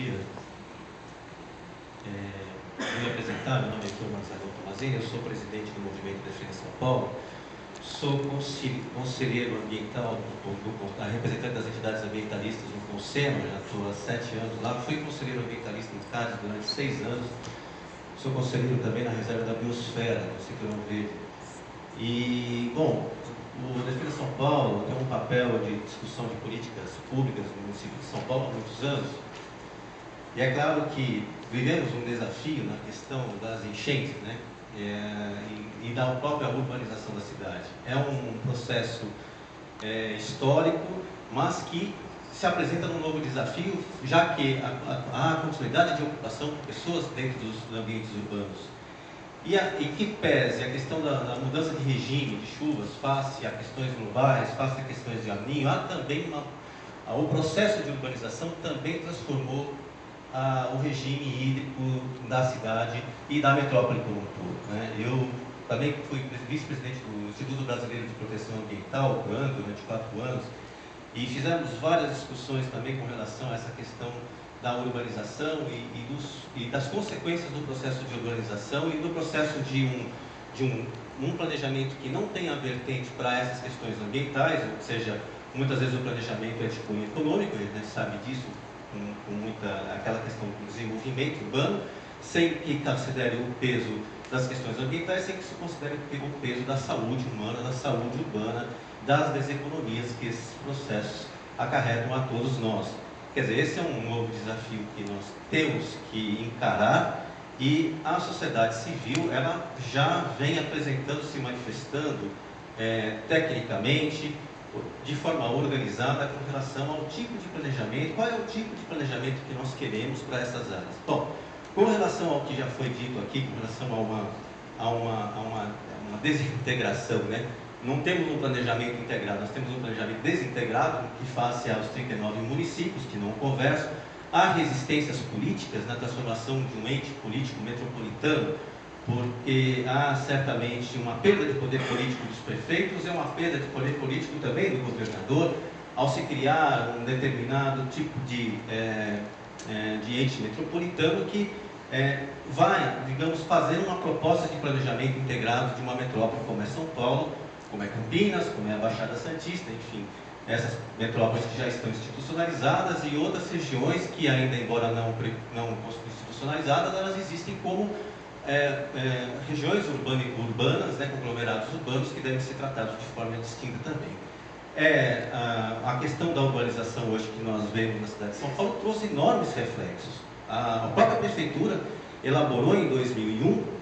dia. Vou me apresentar, meu nome é Heitor Manzarão Tomazini, eu sou presidente do Movimento Defenda São Paulo, sou conselheiro ambiental, representante das entidades ambientalistas no Conselho, já estou há 7 anos lá, fui conselheiro ambientalista em Cádiz durante 6 anos, sou conselheiro também na reserva da biosfera, no Cinturão Verde. E, bom, o Defenda São Paulo tem um papel de discussão de políticas públicas no município de São Paulo há muitos anos. E é claro que vivemos um desafio na questão das enchentes, né? E da própria urbanização da cidade. É um processo histórico, mas que se apresenta num novo desafio, já que há a continuidade de ocupação por pessoas dentro dos ambientes urbanos. E que pese a questão da mudança de regime de chuvas, face a questões globais, face a questões de El Niño, há também o processo de urbanização também transformou o regime hídrico da cidade e da metrópole como um todo, né? Eu também fui vice-presidente do Instituto Brasileiro de Proteção Ambiental, durante 4 anos, e fizemos várias discussões também com relação a essa questão da urbanização e das consequências do processo de urbanização e do processo de um planejamento que não tenha vertente para essas questões ambientais, ou seja, muitas vezes o planejamento é de cunho econômico, a gente sabe disso, com aquela questão do desenvolvimento urbano, sem que considere o peso das questões ambientais, sem que se considere o peso da saúde humana, da saúde urbana, das deseconomias que esses processos acarretam a todos nós. Quer dizer, esse é um novo desafio que nós temos que encarar, e a sociedade civil ela já vem apresentando, se manifestando tecnicamente, de forma organizada com relação ao tipo de planejamento, qual é o tipo de planejamento que nós queremos para essas áreas. Bom, com relação ao que já foi dito aqui, com relação a uma desintegração, né? Não temos um planejamento integrado, nós temos um planejamento desintegrado, que face aos 39 municípios que não conversam. Há resistências políticas na transformação de um ente político metropolitano, porque há certamente uma perda de poder político dos prefeitos e uma perda de poder político também do governador, ao se criar um determinado tipo de ente metropolitano que vai, digamos, fazer uma proposta de planejamento integrado de uma metrópole como é São Paulo, como é Campinas, como é a Baixada Santista, enfim, essas metrópoles que já estão institucionalizadas e outras regiões que ainda, embora não institucionalizadas, elas existem como regiões urbanas, né, conglomerados urbanos que devem ser tratados de forma distinta também. A questão da urbanização hoje que nós vemos na cidade de São Paulo trouxe enormes reflexos. A própria prefeitura elaborou em 2001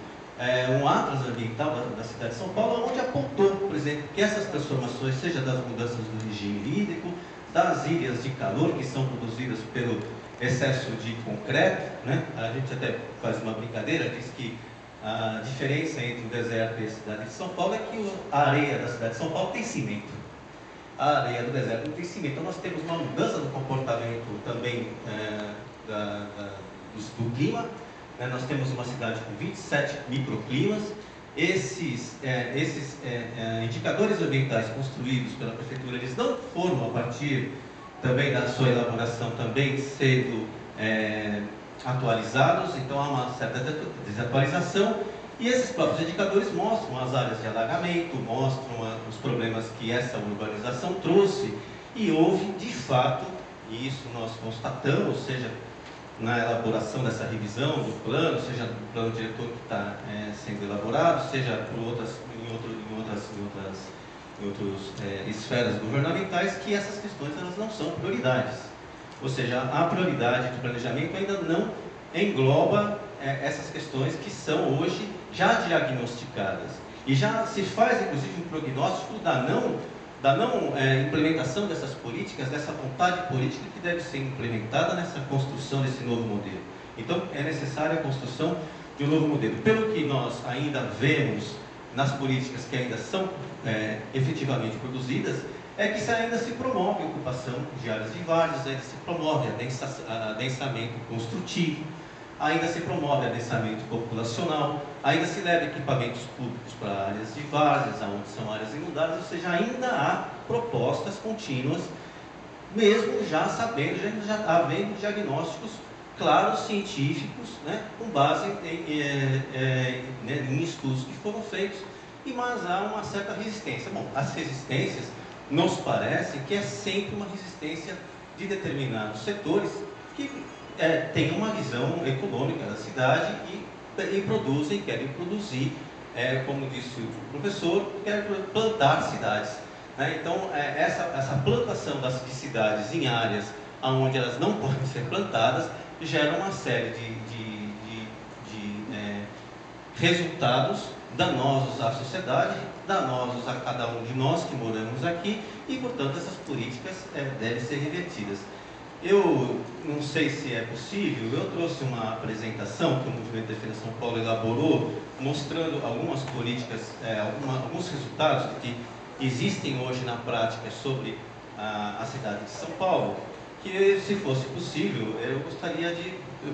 um atlas ambiental da cidade de São Paulo, onde apontou, por exemplo, que essas transformações, seja das mudanças do regime hídrico, das ilhas de calor que são produzidas pelo excesso de concreto, né? A gente até faz uma brincadeira, diz que a diferença entre o deserto e a cidade de São Paulo é que a areia da cidade de São Paulo tem cimento, a areia do deserto não tem cimento. Então nós temos uma mudança no comportamento também do clima, né? Nós temos uma cidade com 27 microclimas. Esses indicadores ambientais construídos pela prefeitura, eles não foram a partir também da sua elaboração também sendo atualizados, então há uma certa desatualização, e esses próprios indicadores mostram as áreas de alagamento, mostram os problemas que essa urbanização trouxe, e houve de fato, e isso nós constatamos, seja na elaboração dessa revisão do plano, seja do plano diretor que está sendo elaborado, seja em outras esferas governamentais, que essas questões elas não são prioridades. Ou seja, a prioridade do planejamento ainda não engloba essas questões que são hoje já diagnosticadas. E já se faz, inclusive, um prognóstico da não implementação dessas políticas, dessa vontade política que deve ser implementada nessa construção desse novo modelo. Então, é necessária a construção de um novo modelo. Pelo que nós ainda vemos nas políticas que ainda são efetivamente produzidas, é que ainda se promove a ocupação de áreas de várzeas, ainda se promove adensamento construtivo, ainda se promove adensamento populacional, ainda se leva equipamentos públicos para áreas de várzeas, onde são áreas inundadas, ou seja, ainda há propostas contínuas, mesmo já sabendo, já havendo diagnósticos claros, científicos, né, com base em estudos que foram feitos, mas há uma certa resistência. Bom, as resistências nos parece que é sempre uma resistência de determinados setores que têm uma visão econômica da cidade e querem produzir, como disse o professor, querem plantar cidades. Né? Então, essa plantação de cidades em áreas onde elas não podem ser plantadas gera uma série de resultados danosos à sociedade, danosos a cada um de nós que moramos aqui e, portanto, essas políticas devem ser revertidas. Eu não sei se é possível, eu trouxe uma apresentação que o Movimento de Defesa de São Paulo elaborou, mostrando algumas políticas, alguns resultados que existem hoje na prática sobre a cidade de São Paulo, que, se fosse possível, eu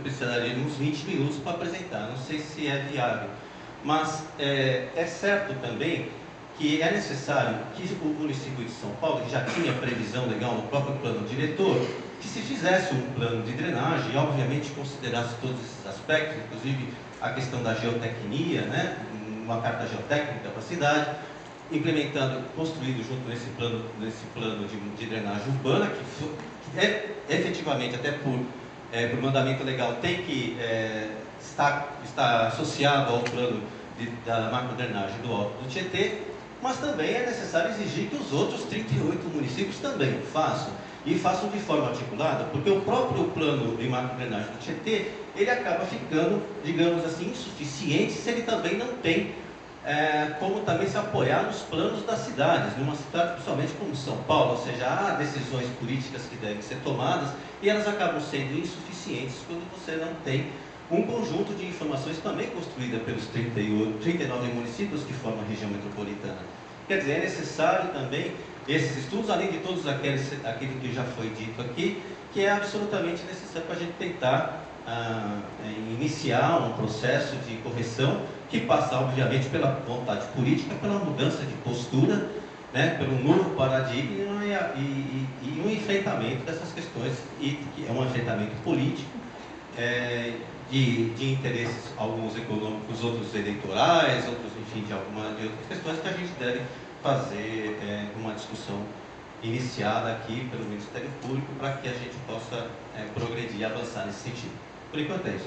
precisaria de uns 20 minutos para apresentar, não sei se é viável. Mas é certo também que é necessário que o município de São Paulo, que já tinha previsão legal no próprio plano diretor, que se fizesse um plano de drenagem e, obviamente, considerasse todos esses aspectos, inclusive a questão da geotecnia, né, uma carta geotécnica para a cidade, construído junto nesse plano de drenagem urbana, que efetivamente, até por mandamento legal, tem que estar associado ao plano da macrodrenagem do Alto do Tietê, mas também é necessário exigir que os outros 38 municípios também façam, e façam de forma articulada, porque o próprio plano de macrodrenagem do Tietê, ele acaba ficando, digamos assim, insuficiente se ele também não tem como também se apoiar nos planos das cidades, numa cidade principalmente como São Paulo, ou seja, há decisões políticas que devem ser tomadas e elas acabam sendo insuficientes quando você não tem um conjunto de informações também construída pelos 39 municípios que formam a região metropolitana. Quer dizer, é necessário também esses estudos, além de todos aquele que já foi dito aqui, que é absolutamente necessário para a gente tentar iniciar um processo de correção que passa, obviamente, pela vontade política, pela mudança de postura, né, pelo novo paradigma e um enfrentamento dessas questões, que é um enfrentamento político, de interesses, alguns econômicos, outros eleitorais, outros, enfim, de outras questões que a gente deve fazer uma discussão iniciada aqui pelo Ministério Público para que a gente possa progredir e avançar nesse sentido. Por enquanto é isso.